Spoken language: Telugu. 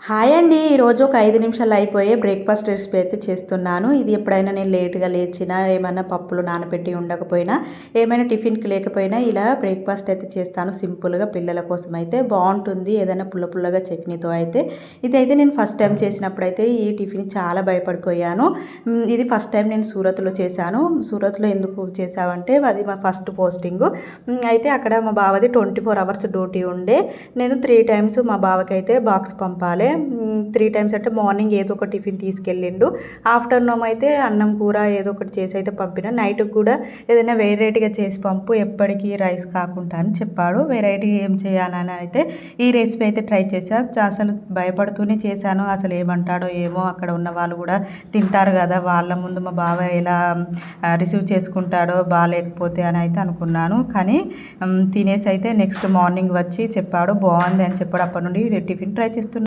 హాయ్ అండి. ఈరోజు ఒక 5 నిమిషాల్లో అయిపోయే బ్రేక్‌ఫాస్ట్ రెసిపీ అయితే చేస్తున్నాను. ఇది ఎప్పుడైనా నేను లేట్‌గా లేచినా, ఏమన్నా పప్పులు నానబెట్టి ఉండకపోయినా, ఏమైనా టిఫిన్‌కి లేకపోయినా ఇలా బ్రేక్‌ఫాస్ట్ అయితే చేస్తాను సింపుల్‌గా పిల్లల కోసం అయితే బావుంటుంది. ఏదైనా పుల్ల పుల్లగా చట్నీతో అయితే. ఇదైతే నేను ఫస్ట్ టైం చేసినప్పుడైతే ఈ టిఫిన్ చాలా భయపడిపోయాను. ఇది ఫస్ట్ టైం నేను సూరత్‌లో చేశాను. సూరత్‌లో ఎందుకు చేశావంటే అది మా ఫస్ట్ పోస్టింగు. అయితే అక్కడ మా బావది 24 అవర్స్ డ్యూటీ ఉండే. నేను 3 టైమ్స్ మా బావకైతే బాక్స్ పంపాలి. 3 టైమ్స్ అంటే మార్నింగ్ ఏదో ఒక టిఫిన్ తీసుకెళ్ళిండు. ఆఫ్టర్‌నూన్ అయితే అన్నం, కూర ఏదో ఒకటి చేసి అయితే పంపిన. నైట్‌కి కూడా ఏదైనా వెరైటీగా చేసి పంపు, ఎప్పటికీ రైస్ కాకుండా అని చెప్పాడు. వెరైటీగా ఏం చేయాలని అయితే ఈ రెసిపీ అయితే ట్రై చేశా. అసలు భయపడుతూనే చేశాను. అసలు ఏమంటాడో ఏమో, అక్కడ ఉన్న వాళ్ళు కూడా తింటారు కదా, వాళ్ళ ముందు మా బావ ఎలా రిసీవ్ చేసుకుంటాడో బాలేకపోతే అని అయితే అనుకున్నాను. కానీ తినేసి అయితే నెక్స్ట్ మార్నింగ్ వచ్చి చెప్పాడు బాగుంది అని చెప్పాడు. అప్పటి నుండి టిఫిన్ ట్రై చేస్తున్నాను.